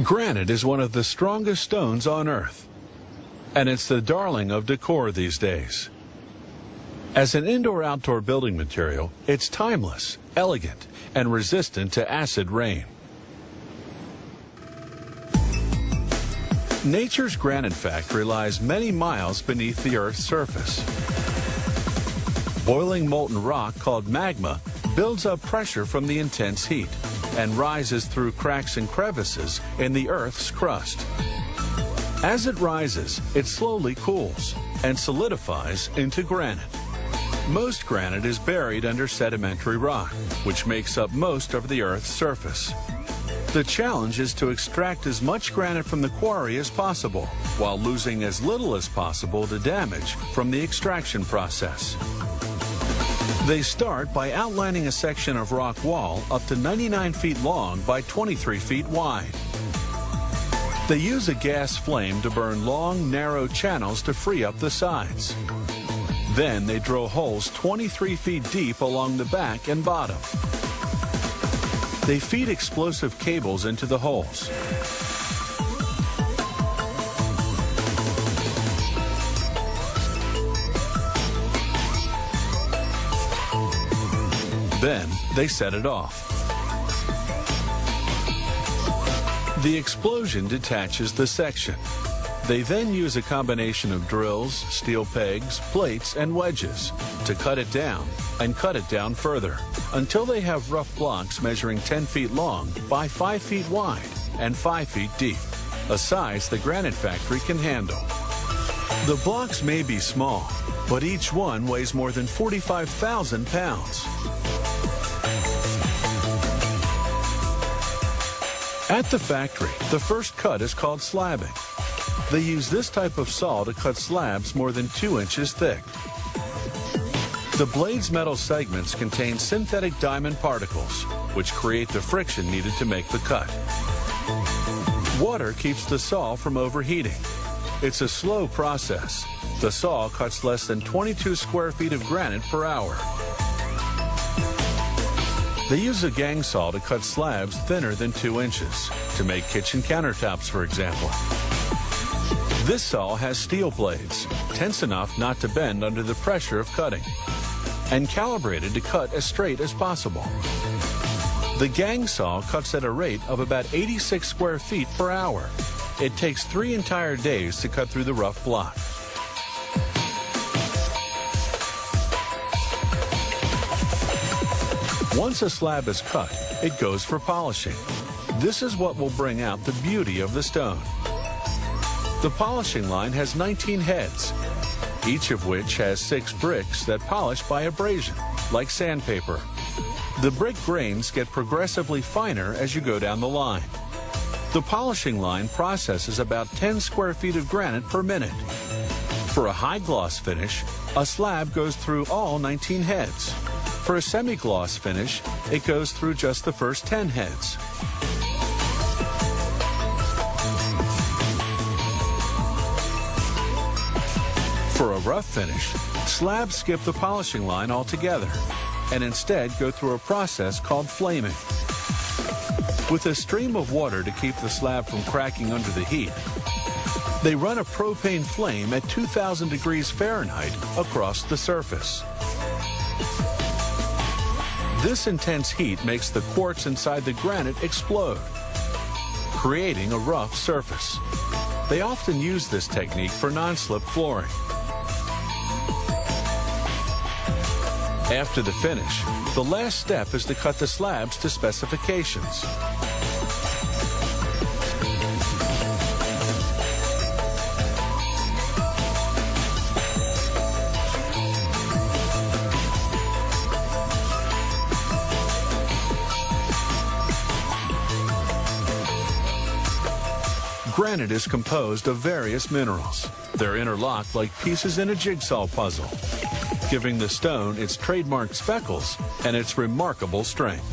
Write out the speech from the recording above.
Granite is one of the strongest stones on Earth, and it's the darling of decor these days. As an indoor-outdoor building material, it's timeless, elegant, and resistant to acid rain. Nature's granite factory lies many miles beneath the Earth's surface. Boiling molten rock called magma builds up pressure from the intense heat and rises through cracks and crevices in the Earth's crust. As it rises, it slowly cools and solidifies into granite. Most granite is buried under sedimentary rock, which makes up most of the Earth's surface. The challenge is to extract as much granite from the quarry as possible, while losing as little as possible to damage from the extraction process. They start by outlining a section of rock wall up to 99 feet long by 23 feet wide. They use a gas flame to burn long, narrow channels to free up the sides. Then they drill holes 23 feet deep along the back and bottom. They feed explosive cables into the holes. Then they set it off. The explosion detaches the section. They then use a combination of drills, steel pegs, plates, and wedges to cut it down and cut it down further until they have rough blocks measuring 10 feet long by 5 feet wide and 5 feet deep, a size the granite factory can handle. The blocks may be small, but each one weighs more than 45,000 pounds. At the factory, the first cut is called slabbing. They use this type of saw to cut slabs more than 2 inches thick. The blade's metal segments contain synthetic diamond particles, which create the friction needed to make the cut. Water keeps the saw from overheating. It's a slow process. The saw cuts less than 22 square feet of granite per hour. They use a gang saw to cut slabs thinner than 2 inches, to make kitchen countertops, for example. This saw has steel blades, tense enough not to bend under the pressure of cutting, and calibrated to cut as straight as possible. The gang saw cuts at a rate of about 86 square feet per hour. It takes 3 entire days to cut through the rough block. Once a slab is cut, it goes for polishing. This is what will bring out the beauty of the stone. The polishing line has 19 heads, each of which has 6 bricks that polish by abrasion, like sandpaper. The brick grains get progressively finer as you go down the line. The polishing line processes about 10 square feet of granite per minute. For a high gloss finish, a slab goes through all 19 heads. For a semi-gloss finish, it goes through just the first 10 heads. For a rough finish, slabs skip the polishing line altogether and instead go through a process called flaming. With a stream of water to keep the slab from cracking under the heat, they run a propane flame at 2,000 degrees Fahrenheit across the surface. This intense heat makes the quartz inside the granite explode, creating a rough surface. They often use this technique for non-slip flooring. After the finish, the last step is to cut the slabs to specifications. Granite is composed of various minerals. They're interlocked like pieces in a jigsaw puzzle, giving the stone its trademark speckles and its remarkable strength.